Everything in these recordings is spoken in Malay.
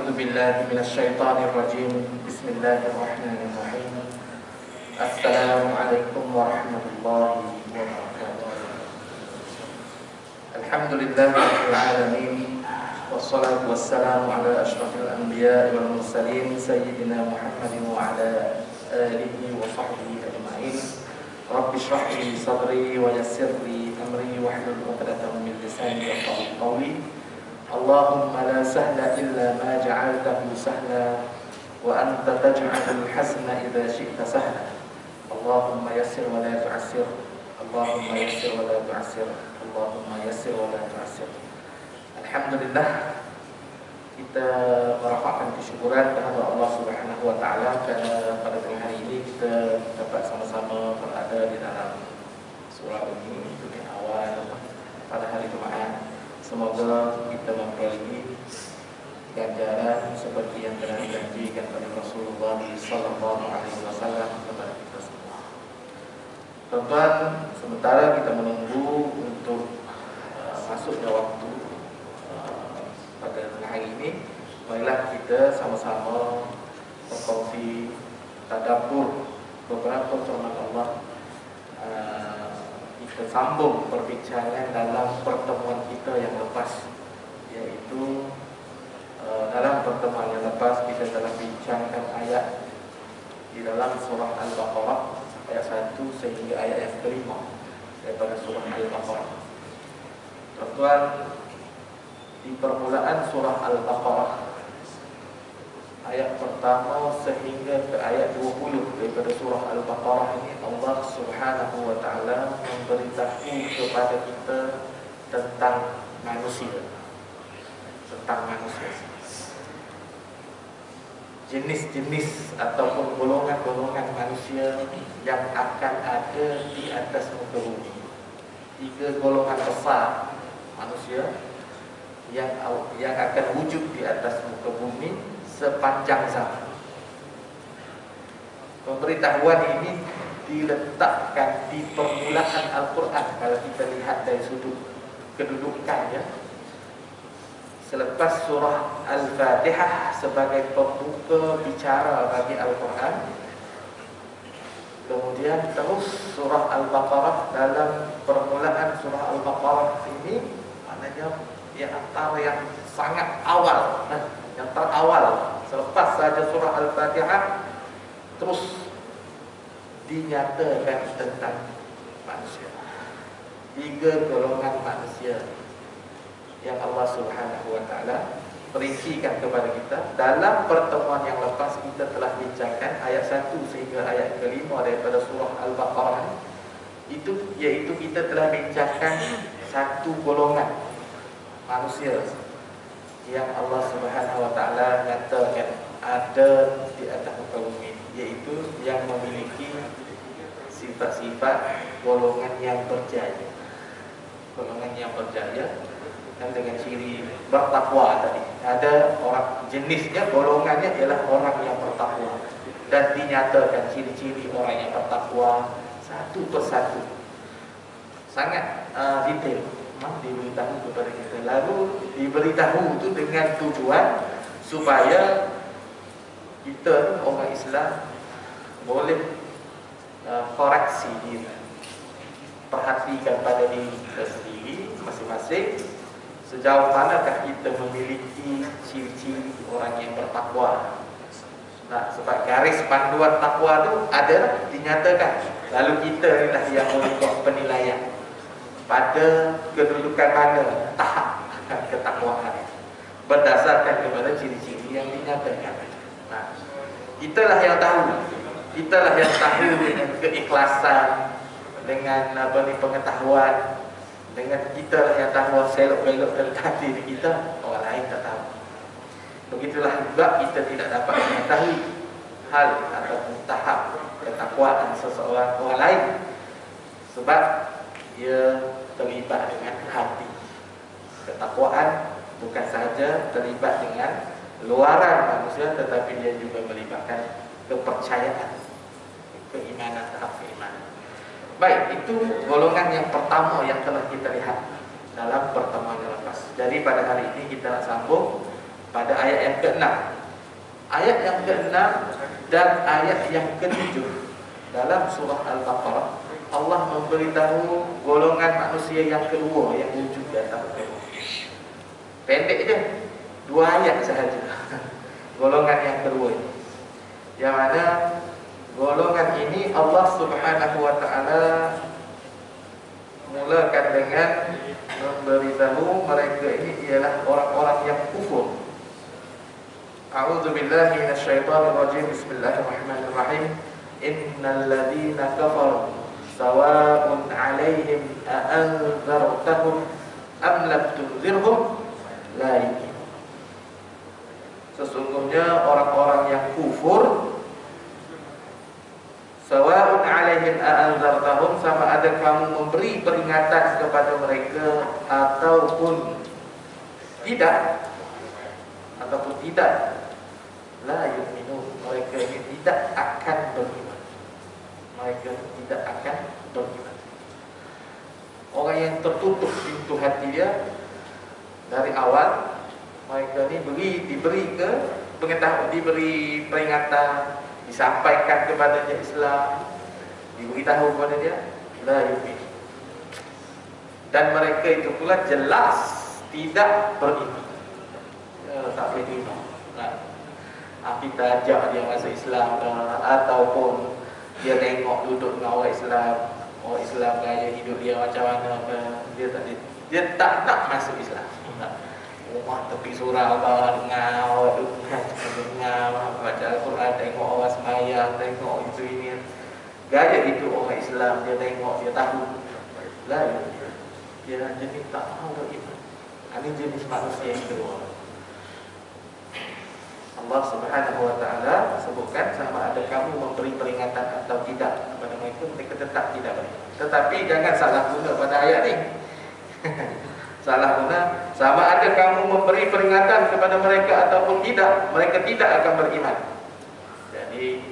أعوذ بالله من الشيطان الرجيم. بسم الله الرحمن الرحيم. السلام عليكم ورحمة الله وبركاته. الحمد لله رب العالمين، والصلاة والسلام على أشرف الأنبياء والمرسلين سيدنا محمد وعلى آله وصحبه أجمعين. رب اشرح لي صدري ويسر لي أمري واحلل عقدة من لساني يفقهوا قولي. اللهم لا سهل إلا ما جعلته سهلا وأنت تجعل الحزن إذا شئت سهلا. اللهم يسر ولا تعسر، اللهم يسر ولا تعسر، اللهم يسر ولا تعسر. Alhamdulillah, kita merapatkan kesyukuran kepada Allah Subhanahu wa taala karena pada hari ini kita dapat sama-sama berada di dalam surah ini di awal pada hari Jumaat. Semoga kita memperoleh ganjaran seperti yang telah dijanjikan oleh Rasulullah sallallahu alaihi wasallam kepada kita semua. Tuan-tuan, sementara kita menunggu untuk masuknya waktu pada hari ini, marilah kita sama-sama berkongsi tadabbur beberapa firman Allah. Kita sambung perbincangan dalam pertemuan kita yang lepas, yaitu dalam pertemuan yang lepas kita telah bincangkan ayat di dalam surah Al-Baqarah ayat 1 sehingga ayat yang kelima daripada surah Al-Baqarah. Tuan-tuan, di permulaan surah Al-Baqarah ayat pertama sehingga ke ayat 20 daripada surah Al-Baqarah ini, Allah Subhanahu wa taala memberitahu kepada kita tentang manusia. Tentang manusia. Jenis-jenis ataupun golongan-golongan manusia yang akan ada di atas muka bumi. 3 golongan besar manusia yang akan wujud di atas muka bumi sepanjang zaman. Pemberitahuan ini diletakkan di permulaan Al-Quran kalau kita lihat dari sudut kedudukannya. Selepas surah Al-Fatihah sebagai pembuka bicara bagi Al-Quran, kemudian terus surah Al-Baqarah. Dalam permulaan surah Al-Baqarah ini maknanya antara yang sangat awal, yang terawal, selepas saja surah Al-Fatihah terus dinyatakan tentang manusia. 3 golongan manusia yang Allah Subhanahu wa taala perincikan kepada kita. Dalam pertemuan yang lepas kita telah bincangkan ayat 1 sehingga ayat kelima daripada surah Al-Baqarah. Itu yaitu kita telah bincangkan 1 golongan manusia yang Allah Subhanahu wa taala nyatakan ada di atas muka bumi, yaitu yang memiliki sifat-sifat golongan yang berjaya. Golongan yang berjaya dan dengan ciri bertakwa tadi. Ada orang jenisnya, golongannya ialah orang yang bertakwa, dan dinyatakan ciri-ciri orang yang bertakwa satu persatu. Sangat detail diberitahu kepada kita. Lalu diberitahu itu dengan tujuan supaya kita orang Islam boleh koreksi diri, perhatikan pada diri kita sendiri masing-masing, sejauh manakah kita memiliki ciri-ciri orang yang bertakwa. Nah, sebab garis panduan takwa itu ada dinyatakan. Lalu kita inilah yang membuat penilaian pada kedudukan mana tahap ketakwaan berdasarkan kepada ciri-ciri yang dinyatakan. Nah, italah yang tahu dengan keikhlasan, dengan pengetahuan, dengan kita yang tahu selok-belok tentang diri kita, orang lain tak tahu. Begitulah juga kita tidak dapat mengetahui hal ataupun tahap ketakwaan seseorang orang lain, sebab ia terlibat dengan hati. Ketakwaan bukan sahaja terlibat dengan luaran manusia, tetapi dia juga melibatkan kepercayaan, keimanan, tahap keimanan. Baik, itu golongan yang pertama yang telah kita lihat dalam pertemuan yang lepas. Jadi pada hari ini kita nak sambung pada ayat yang ke-6. Ayat yang ke-6 dan ayat yang ke-7 dalam surah Al-Baqarah, Allah memberitahu golongan manusia yang kedua yang wujud di atas muka bumi. Pendek je, 2 ayat sahaja. Golongan yang kedua ini, yang mana golongan ini Allah Subhanahu wa ta'ala mulakan dengan memberitahu mereka ini ialah orang-orang yang kufur. A'udzu billahi minasyaitonir rajim. Bismillahirrahmanirrahim. Innal ladzina kafaru sawa'un 'alaihim a'anzartahum am lam tunzirhum la yu'minun. Sesungguhnya orang-orang yang kufur, sawa'un 'alaihim a'anzartahum, sama ada kamu memberi peringatan kepada mereka ataupun tidak, la yu'minun, mereka ini tidak akan beriman. Mereka tidak akan beriman. Orang yang tertutup pintu hati dia dari awal, mereka ini diberi peringatan, disampaikan kepadanya Islam, diberitahu kepada dia, la yu'min. Dan mereka itu pula jelas tidak beriman. Tak boleh terima. Kita ajak dia masuk Islam, ataupun dia tengok duduk dengan orang Islam gaya hidup dia macam mana, dia tak nak masuk Islam. Rumah tepi surau dengar baca Al-Quran, tengok orang sembahyang, tengok itu ini. Gaya itu orang Islam, dia tengok, dia tahu. Lain, dia jenis tak mahu beriman. Ini jenis manusia yang kedua. Allah Subhanahu wa ta'ala sebutkan, sama ada kamu memberi peringatan atau tidak kepada mereka, mereka tetap tidak beriman. Tetapi jangan salah guna pada ayat ini. Salah guna, sama ada kamu memberi peringatan kepada mereka ataupun tidak, mereka tidak akan beriman. Jadi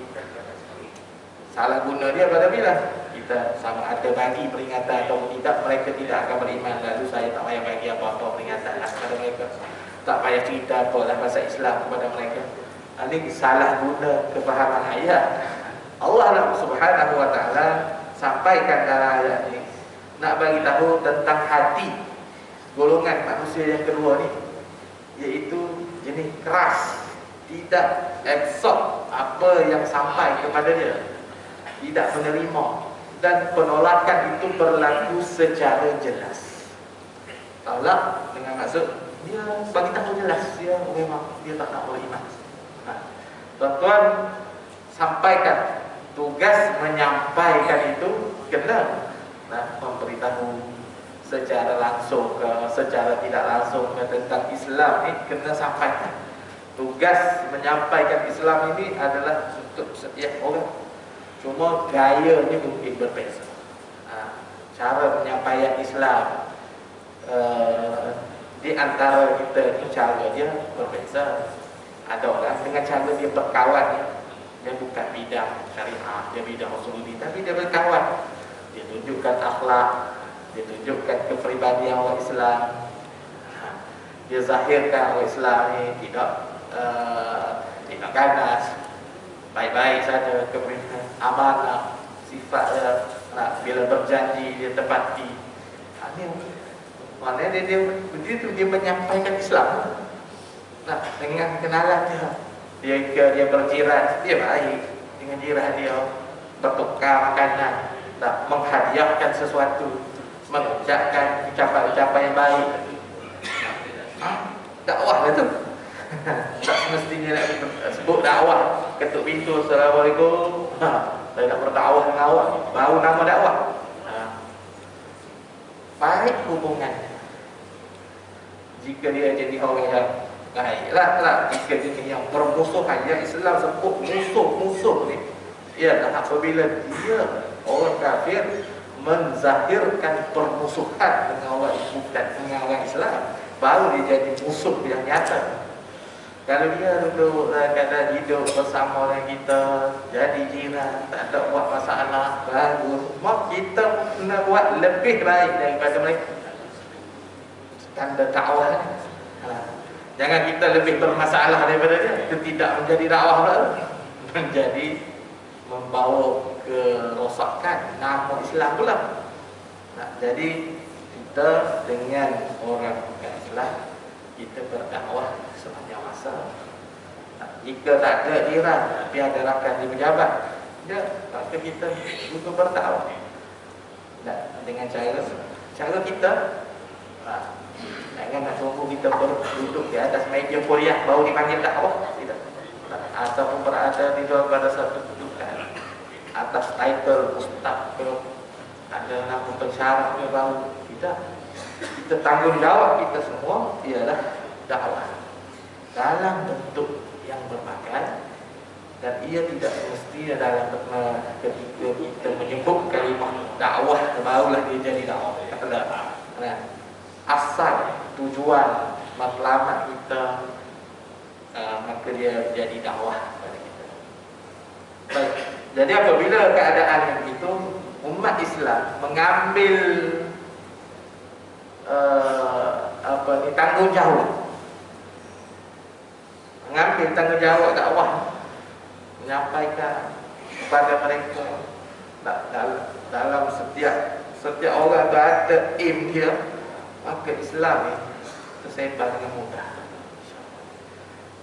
salah guna dia pada bila kita sama ada bagi peringatan ataupun tidak, mereka tidak akan beriman. Lalu saya tak payah bagi apa-apa peringatan kepada mereka, tak payah cerita apalah pasal Islam kepada mereka. Ini salah guna kefahaman ayat. Allah Subhanahu wa ta'ala sampaikan dalam ayat ini, nak bagi tahu tentang hati golongan manusia yang kedua ni, iaitu jenis keras, tidak absorb apa yang sampai kepada dia, tidak menerima, dan penolakan itu berlaku secara jelas. Tolak dengan maksud dia bagi tahu jelas dia memang dia tak nak beriman. Tuan-tuan, sampaikan, tugas menyampaikan itu kena memberitahu secara langsung ke secara tidak langsung ke tentang Islam ini, kena sampaikan. Tugas menyampaikan Islam ini adalah untuk setiap orang. Cuma gayanya mungkin berbeza. Cara penyampaian Islam di antara kita ini cara dia berbeza. Ada orang dengan cara dia berkawan, dia bukan bidang syariah, dia bidang usuluddin, tapi dia berkawan. Dia tunjukkan akhlak, dia tunjukkan kepribadian orang Islam, dia zahirkan orang Islam ni tidak ganas, baik-baik saja, kepribadian amanah, sifat bila berjanji dia tepati. Maknanya dia begitu dia menyampaikan Islam. Dengan kenalan dia berjiran, dia baik dengan jiran dia, bertukar makanan, menghadiahkan sesuatu, mengucapkan ucapan-ucapan yang baik. Dakwah lah tu. Tak semestinya nak sebut dakwah, ketuk pintu, Assalamualaikum, saya nak berdakwah dengan awak, baru nama dakwah. Baik hubungan. Jika dia jadi orang yang baiklah, jika dia yang bermusuhan, yang Islam sebut musuh ni, ialah apabila dia orang kafir menzahirkan permusuhan dengan orang bukan dengan orang Islam, baru dia jadi musuh yang nyata. Kalau dia duduk kata hidup bersama dengan kita, jadi jiran, tak ada buat masalah, bagus, mak kita kena buat lebih baik daripada mereka. Tanda dakwah. Jangan kita lebih bermasalah daripada dia. Itu tidak menjadi dakwah baru, menjadi membawa kerosakan nama Islam pula. Nah, jadi kita dengan orang bukan Islam, kita berdakwah sepanjang masa. Nah, jika tak ada Iran tapi ada rakan di pejabat, maka kita juga berdakwah. Nah, dengan cara kita, jangan nak tunggu kita duduk di atas meja kuliah baru dipanggil dakwah, tidak. Ataupun berada di luar pada satu kedudukan atas title ustaz ke, ada nama pensyarah ke baru, tidak. Kita tanggungjawab kita semua ialah dakwah dalam bentuk yang berbagai, dan ia tidak semestinya dalam ketika kita menyebut kalimah dakwah barulah dia jadi dakwah. Nah, asal tujuan matlamat kita, maka dia jadi dakwah pada kita. Baik. Jadi apabila keadaan yang itu, umat Islam mengambil tanggungjawab dakwah, menyampaikan kepada mereka dalam setiap orang itu ada aim dia, maka Islam ini tersebar dengan mudah.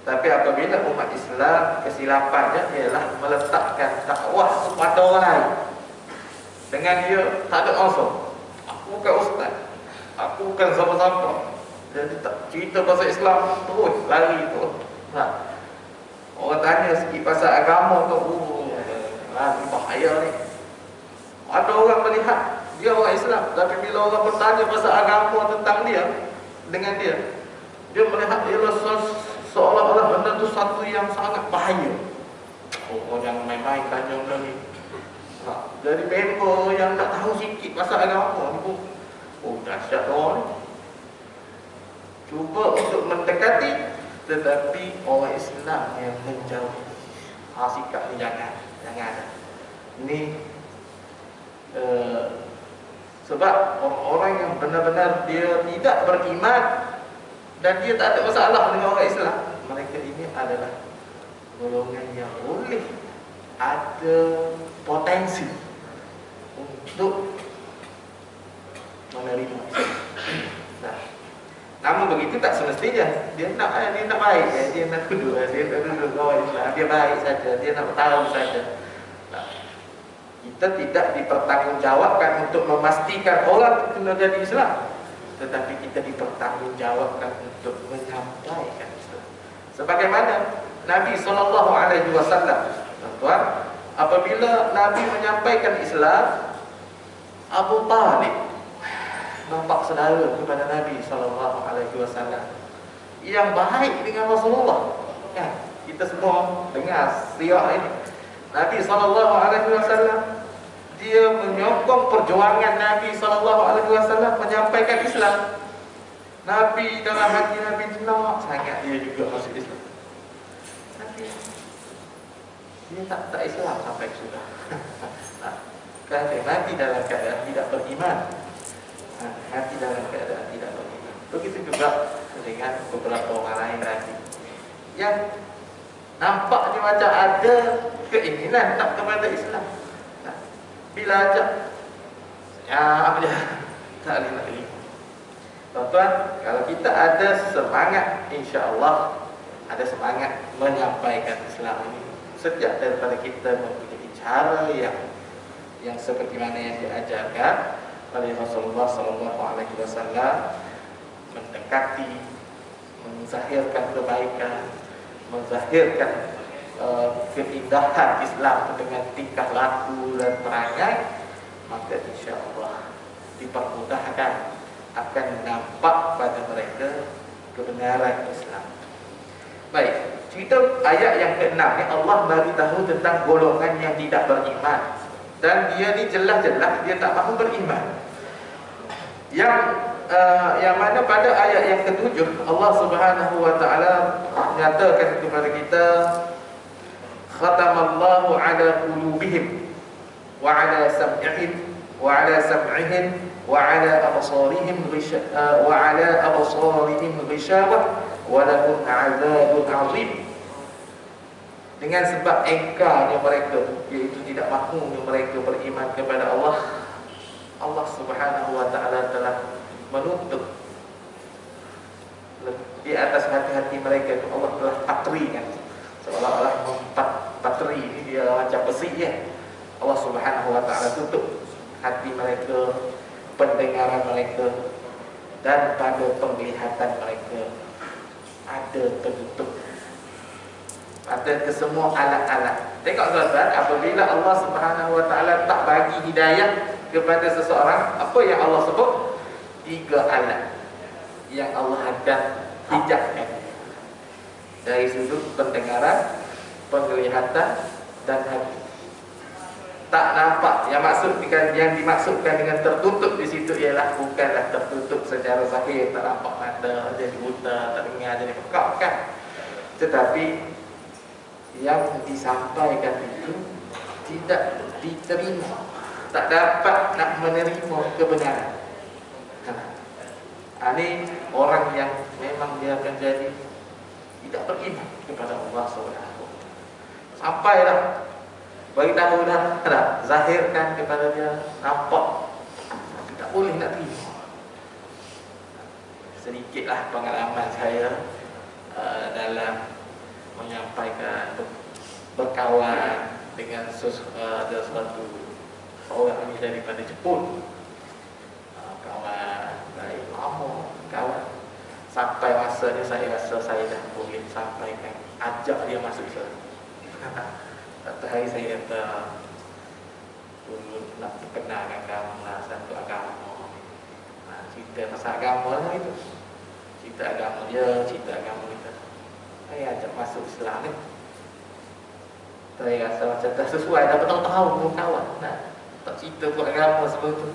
Tapi apabila umat Islam kesilapannya ialah meletakkan dakwah kepada orang lain, dengan dia tak ada unsur, aku bukan ustaz, aku bukan siapa-siapa, jadi tak cerita pasal Islam terus lari tu. Orang tanya sikit pasal agama tu, lagi bahaya ni. Ada orang melihat dia orang Islam, tapi bila orang bertanya pasal agama tentang dia, dengan dia melihat dia seolah-olah benda tu satu yang sangat bahaya. Oh, jangan main-main tanya benda ni. Jadi member yang tak tahu sikit pasal agama ni pun, oh dahsyat orang ni. Cuba untuk mendekati, tetapi orang Islam yang menjauh. Sikap ni jangan. Ini sebab orang-orang yang benar-benar dia tidak beriman dan dia tak ada masalah dengan orang Islam, mereka ini adalah golongan yang boleh ada potensi untuk menerima Islam. Nah, namun begitu tak semestinya dia nak baik, dia nak duduk orang Islam, dia baik saja, dia nak tahu saja. Nah, kita tidak dipertanggungjawabkan untuk memastikan orang kena jadi Islam, tetapi kita dipertanggungjawabkan untuk menyampaikan Islam. Sebagaimana Nabi SAW, tuan-tuan, apabila Nabi menyampaikan Islam, Abu Talib nampak saudara kepada Nabi SAW yang baik dengan Rasulullah. Kita semua dengar sirah ini. Nabi SAW dia menyokong perjuangan Nabi SAW menyampaikan Islam. Nabi dalam hati Nabi nak sangat dia juga masuk Islam, tapi dia tak Islam sampai sudah. Kan mati dalam keadaan tidak beriman. Mati dalam keadaan tidak beriman. Begitu juga dengan beberapa orang lain lagi yang nampaknya macam ada keinginan tak kepada Islam. Bila ajak, apa dia? Tak boleh nak terima. Tuan-tuan, kalau kita ada semangat, insya-Allah ada semangat menyampaikan Islam ini, setiap daripada kita mempunyai cara yang seperti mana yang diajarkan oleh Rasulullah SAW, mendekati, menzahirkan kebaikan, menzahirkan keindahan Islam dengan tingkah laku dan perangai, maka insya-Allah dipermudahkan, akan nampak pada mereka kebenaran Islam. Baik, cerita ayat yang ke-6 ni Allah bagi tahu tentang golongan yang tidak beriman, dan dia ni jelas-jelas dia tak mahu beriman. Yang mana pada ayat yang ke-7 Allah Subhanahu wa taala nyatakan kepada kita, khatamallahu ala qulubihim wa ala sam'ihim wa ala sam'ihim wa ala absarihim ghishawah walahum azabun azim. Dengan sebab engkarnya mereka, iaitu tidak mahunya mereka beriman kepada Allah, Allah Subhanahu wa taala telah menutup di atas hati-hati mereka itu. Allah telah patrikan, seolah-olah patri ini dia macam besi ya. Allah Subhanahu wa taala tutup hati mereka, pendengaran mereka, dan pada penglihatan mereka ada tertutup, ada kesemua alat-alat. Tengok tuan-tuan, apabila Allah Subhanahu wa taala tak bagi hidayah kepada seseorang, apa yang Allah sebut? 3 alat yang Allah hadap hijabkan dari sudut pendengaran, penglihatan, dan hati. Tak nampak. Yang dimaksudkan dengan tertutup di situ ialah bukanlah tertutup secara zahir, tak nampak mata, jadi buta, tak dengar, jadi pekak, kan? Tetapi yang disampaikan itu tidak diterima, tak dapat nak menerima kebenaran. Ini orang yang memang dia akan jadi tidak beriman kepada Allah Subhanahu. Sampailah, beritahu dah, zahirkan kepada dia, nampak, tak boleh nak terima. Sedikitlah pengalaman saya dalam menyampaikan, berkawan dengan ada suatu orang ini daripada Jepun. Kawan baik lama, kawan sampai masanya saya rasa saya dah boleh sampaikan, ajak dia masuk Islam. Satu hari saya kata, dulu nak perkenalkan kamu lah satu agama. Cerita pasal agama lah itu, cerita agama dia, cerita agama kita. Saya ajak masuk Islam ni. Saya rasa macam dah sesuai, dah bertahun-tahun pun kawan. Tak cerita buat agama sebelum tu.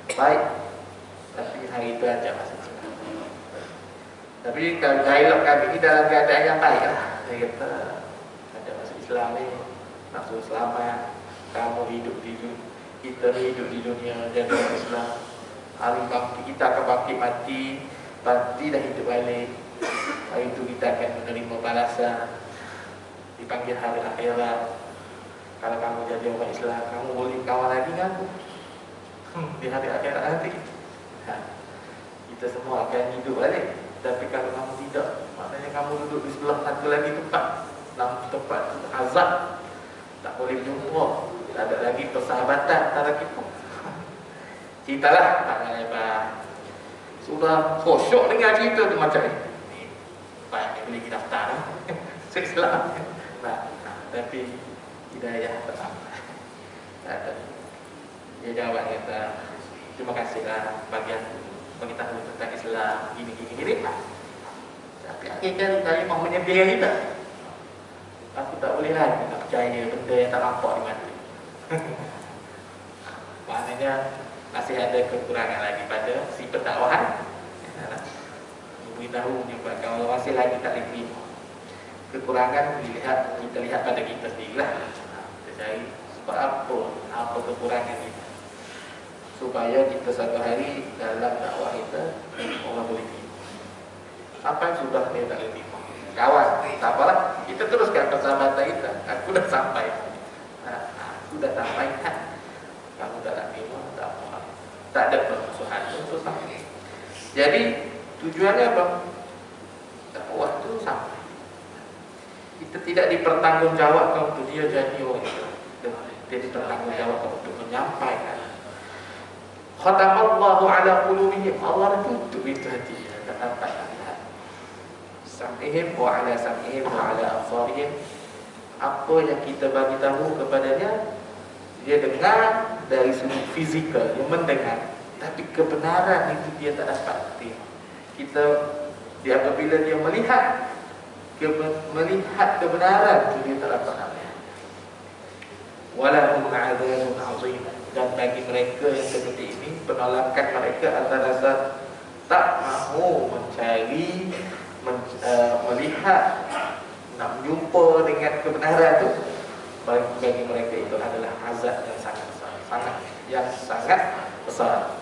Baik. Tapi hari itu ajak masuk Islam. Tapi kalau dialog kami ni dalam keadaan yang baik lah. Saya kata, ajak masuk Islam ni, maksud selamat. Kamu hidup di dunia, kita hidup di dunia dan dalam Islam. Hari bangkit kita akan bangkit mati dah hidup balik. Hari itu kita akan menerima balasan, dipanggil hari akhirat. Kalau kamu jadi orang Islam, kamu boleh kawan lagi dengan aku di hari akhirat nanti. Kita semua akan hidup balik. Tapi kalau kamu tidak, maknanya kamu duduk di sebelah satu lagi tempat, tempat azab, tak boleh jumpa, tak ada lagi persahabatan antara kita. Ceritalah, tak lebar. Sudah kosok dengan cerita tu macam ni. Baik, boleh kita daftar Islam. Tapi hidayah tak ada. Dia jawab kata, terima kasihlah bagi aku beritahu tentang Islam gini. Tapi akhirnya saya mahu menyedih kita. Aku tak boleh lagi nak percaya benda yang tak nampak di mata. Maknanya masih ada kekurangan lagi pada si pendakwahan. Beritahu juga kalau masih lagi tak diterima. Kekurangan kita lihat pada kita sendirilah. Kita cari sebab apa kekurangan kita, supaya kita satu hari dalam dakwah kita Allah boleh terima. Apa yang sudah dia tak boleh terima, kawan, tak apalah, kita teruskan persahabatan kita. Aku dah sampai, aku dah sampaikan, kamu tak nak terima, tak apa, tak ada permusuhan, itu sampai. Jadi tujuannya apa? Dakwah itu sampai. Kita tidak dipertanggungjawabkan untuk dia jadi orang Islam. Dia dipertanggungjawabkan untuk menyampaikan. Khatamallahu ala qulubihim, Allah tutup itu hatinya, tak dapat lihat. Sam'ihim wa ala sam'ihim wa ala absarihim. Apa yang kita bagi tahu kepadanya, dia dengar dari sudut fizikal, dia mendengar, tapi kebenaran itu dia tak dapat. Kita apabila dia melihat kebenaran itu dia tak dapat ambil. Walahum adzabun azim. Dan bagi mereka yang seperti ini, penolakan mereka atas dasar tak mahu mencari, melihat, nak berjumpa dengan kebenaran itu, bagi mereka itu adalah azab yang sangat besar.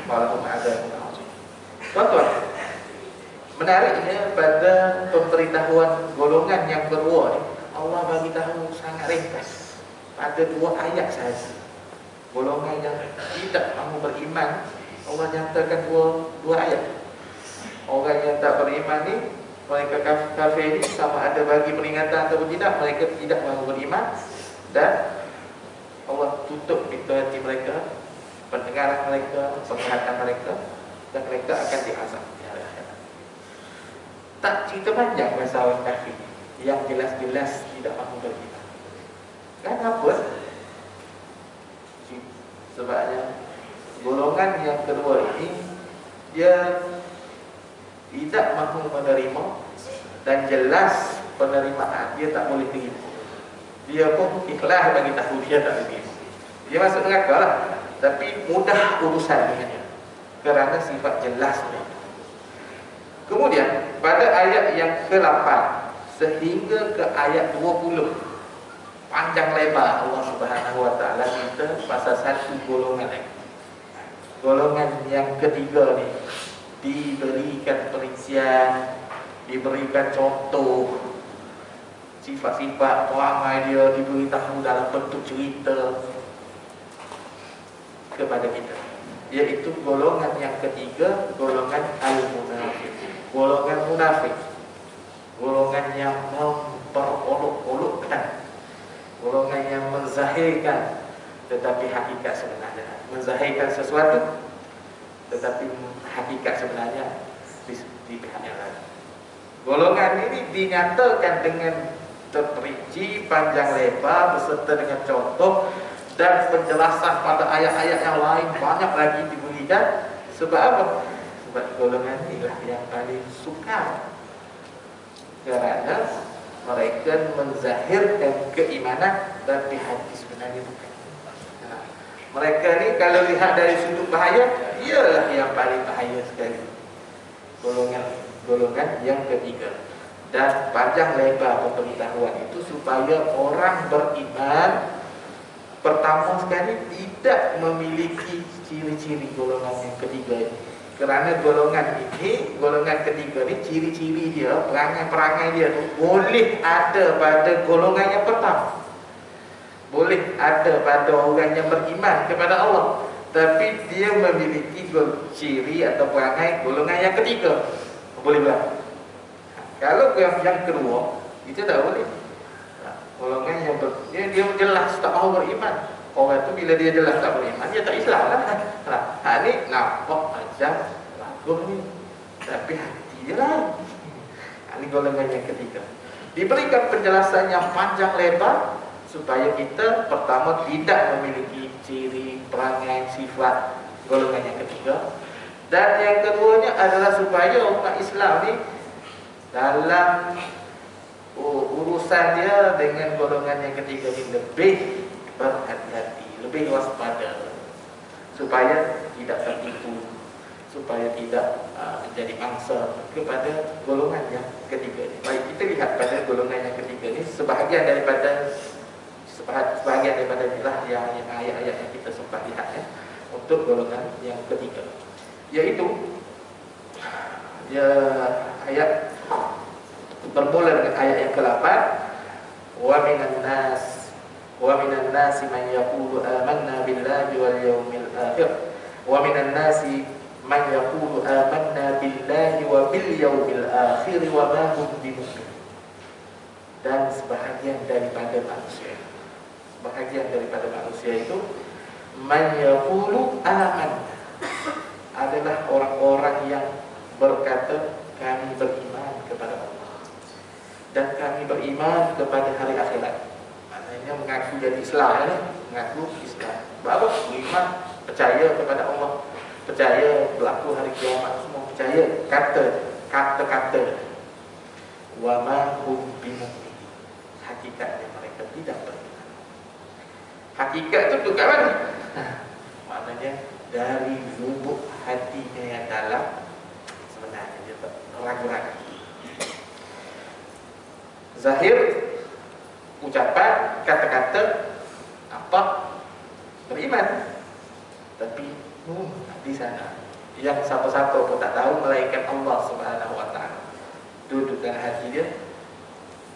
Walahum adzabun azim. Tuan-tuan, Menariknya pada pemberitahuan golongan yang kedua ni, Allah bagi tahu sangat ringkas. Ada 2 ayat sahaja. Golongan yang tidak mahu beriman, Allah nyatakan dua ayat. Orang yang tak beriman ni, mereka kafir ni, sama ada bagi peringatan atau tidak, mereka tidak mahu beriman. Dan Allah tutup pintu hati mereka, pendengaran mereka, penglihatan mereka, dan mereka akan diazab. Tak cerita panjang pasal orang kafir yang jelas-jelas tidak mahu beriman. Kenapa? Sebabnya golongan yang kedua ini dia tidak mahu menerima, dan jelas penerimaan dia tak boleh terima. Dia pun ikhlas bagi tahu dia tak boleh terima. Dia masuk neraka lah, tapi mudah urusan dengannya kerana sifat jelas dia. Kemudian pada ayat yang ke-8 sehingga ke ayat 20, panjang lebar Allah Subhanahu wa taala cerita pasal satu golongan lagi. Golongan yang ketiga ni diberikan perincian, diberikan contoh sifat-sifat perangai dia, diberitahu dalam bentuk cerita kepada kita, iaitu golongan yang ketiga, golongan al-munafiq. Golongan munafik, golongan yang memperolok-olokkan, golongan yang menzahirkan tetapi hakikat sebenarnya, menzahirkan sesuatu tetapi hakikat sebenarnya di pihak yang lain. Golongan ini dinyatakan dengan terperinci, panjang lebar, beserta dengan contoh dan penjelasan pada ayat-ayat yang lain banyak lagi diberikan. Sebab apa? Sebab golongan inilah yang paling sukar, kerana mereka menzahirkan keimanan tapi hati sebenarnya bukan. Mereka ni kalau lihat dari sudut bahaya, ialah yang paling bahaya sekali. Golongan yang ketiga. Dan panjang lebar pemberitahuan itu supaya orang beriman pertama sekali tidak memiliki ciri-ciri golongan yang ketiga ini. Kerana golongan ini, golongan ketiga ni, ciri-ciri dia, perangai-perangai dia tu boleh ada pada golongan yang pertama, boleh ada pada orang yang beriman kepada Allah, tapi dia memiliki ciri atau perangai golongan yang ketiga, boleh berlaku. Kalau yang kedua, itu tak boleh. Golongan yang dia jelas tak mahu beriman. Orang tu bila dia jelas tak beriman, dia tak Islam lah. Ni nampak macam bagus ni, tapi hati dia lain. Ini golongan yang ketiga. Diberikan penjelasan yang panjang lebar supaya kita pertama tidak memiliki ciri, perangai, sifat golongan yang ketiga. Dan yang keduanya adalah supaya umat Islam ni dalam urusan dia dengan golongan yang ketiga ini lebih berhati-hati, lebih waspada, supaya tidak tertipu, supaya tidak menjadi mangsa kepada golongan yang ketiga ini. Baik, kita lihat pada golongan yang ketiga ini sebahagian daripada inilah yang ayat-ayat yang kita sempat lihat ya, untuk golongan yang ketiga, yaitu ayat bermula dengan ayat yang ke-8, wa minan nasi man yaqulu amanna billahi wal yawmil akhir wa minan nasi man yaqulu amanna billahi wa bil yawmil akhir wa ma hum bimu'min. Dan sebahagian daripada manusia itu man yaqulu amanna, adalah orang-orang yang berkata kami beriman kepada Allah dan kami beriman kepada hari akhirat. Maknanya mengaku jadi Islam ni, mengaku Islam. Baru beriman, percaya kepada Allah, percaya berlaku hari kiamat, semua percaya kata-kata. Wa ma hum bimu'min, hakikatnya mereka tidak beriman. Hakikat itu dekat mana? Maknanya dari lubuk hatinya yang dalam sebenarnya dia ragu-ragu. Zahir, ucapan, kata-kata, apa, beriman, tapi di sana yang siapa-siapa pun tak tahu melainkan Allah Subhanahu wa taala. Duduk dalam hati dia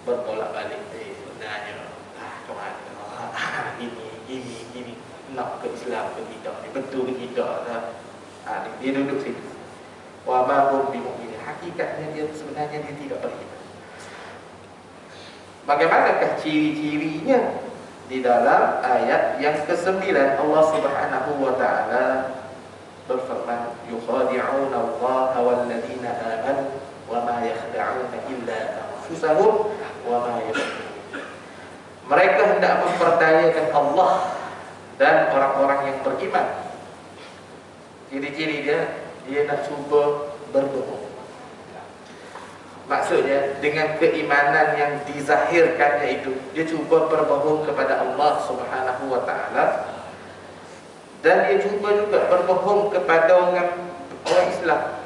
berbolak-balik, sebenarnya kemana? Gini nak ke Islam ke tidak, ni betul ke tidak lah. Dia duduk situ. Wa ma hum bimu'minin. Hakikatnya dia sebenarnya dia tidak beriman. Bagaimanakah ciri-cirinya? Di dalam ayat yang ke-9 Allah Subhanahu wa taala berfirman, yukhadi'una Allah wal ladzina amanu wa ma yakhda'una illa anfusahum wa ma yash'urun. Mereka hendak memperdayakan Allah dan orang-orang yang beriman. Ciri-ciri dia nak cuba berbohong. Maksudnya dengan keimanan yang dizahirkannya itu, dia cuba berbohong kepada Allah Subhanahu wa taala, dan dia cuba juga berbohong kepada orang Islam.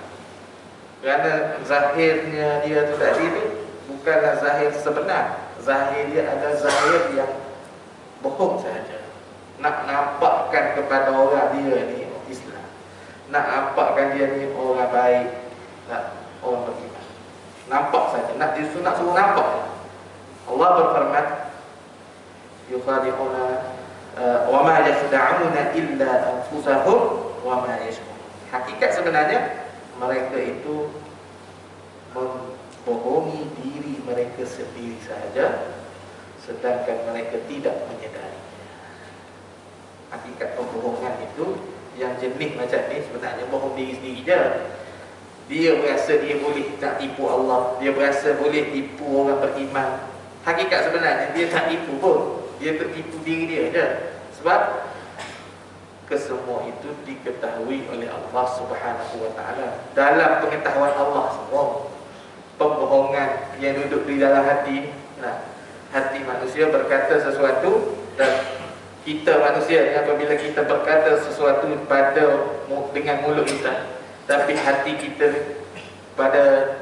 Kerana zahirnya dia tu tadi tu bukanlah zahir sebenar. Zahir dia adalah zahir yang bohong sahaja. Nak nampakkan kepada orang dia ni Islam, nak nampakkan dia ni orang baik, nak orang beriman. Nampak saja, nak suruh nampak. Allah berfirman, yukhadi'una wa ma yakhda'una illa anfusahum wa ma yash'urun. Hakikat sebenarnya mereka itu membohongi diri mereka sendiri sahaja, sedangkan mereka tidak menyadari. Hakikat pembohongan itu yang jenis macam ni sebenarnya bohong diri sendiri je. Dia berasa dia boleh tak tipu Allah, dia berasa boleh tipu orang beriman. Hakikat sebenarnya dia tak tipu pun, dia tertipu diri dia je. Sebab kesemua itu diketahui oleh Allah Subhanahu wa taala. Dalam pengetahuan Allah semua pembohongan yang duduk di dalam hati. Nah, hati manusia berkata sesuatu, dan kita manusia apabila kita berkata sesuatu dengan mulut kita, tapi hati kita pada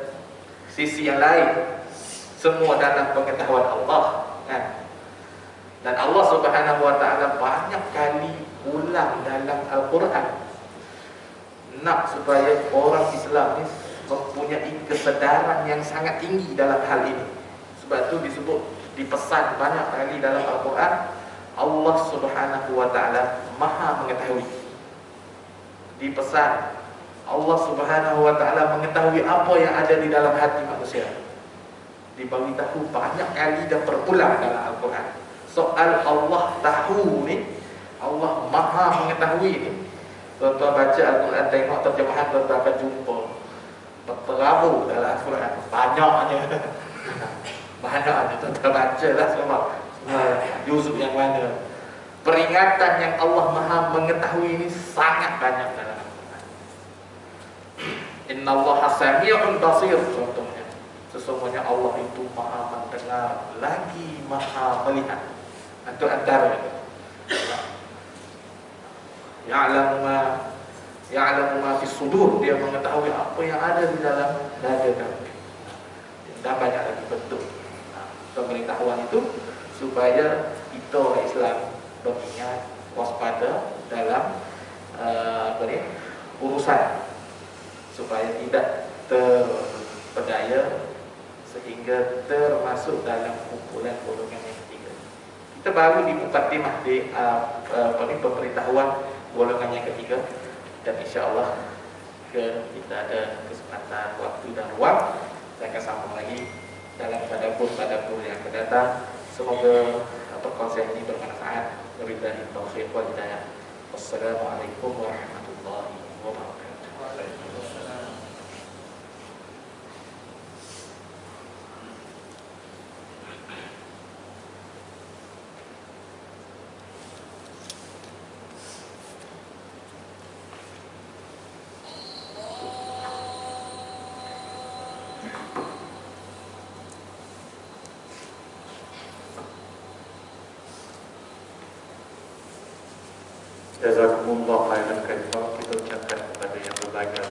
sisi yang lain, semua dalam pengetahuan Allah, kan? Dan Allah Subhanahu wa taala banyak kali ulang dalam Al-Quran nak supaya orang Islam ni mempunyai kesedaran yang sangat tinggi dalam hal ini. Sebab tu disebut, dipesan banyak kali dalam Al-Quran, Allah Subhanahu wa taala Maha mengetahui. Dipesan Allah Subhanahu wa taala mengetahui apa yang ada di dalam hati manusia. Diberitahu banyak kali dan berulang dalam Al-Quran. Soal Allah tahu ni, Allah Maha mengetahui ni, tuan-tuan baca Al-Quran, tengok terjemahan, tuan-tuan akan jumpa berteramu dalam Al-Quran. Banyaknya tuan-tuan baca lah semua juzuk yang mana. Peringatan yang Allah Maha mengetahui ini sangat banyak dalam Al-Quran. Innallaha sami'un basir, contohnya. Sesungguhnya Allah itu Maha mendengar lagi Maha melihat. Itu antara itu. Ya'lamu ma fi sudur, dia mengetahui apa yang ada di dalam dada kamu. Dan banyak lagi bentuk pemberitahuan itu supaya kita orang Islam beringat, waspada dalam urusan, supaya tidak terpedaya sehingga termasuk dalam kumpulan golongan yang ketiga. Kita baru di mukadimah di pemberitahuan golongan yang ketiga, dan insya-Allah kita ada kesempatan waktu dan ruang, saya akan sambung lagi dalam tadabbur yang akan datang. Semoga perkongsian ini bermanfaat. Wabillahi taufiq wal hidayah. Wassalamualaikum warahmatullahi wabarakatuh. Jazakumullah khairan katsira, kita ucapkan kepada yang berbahagia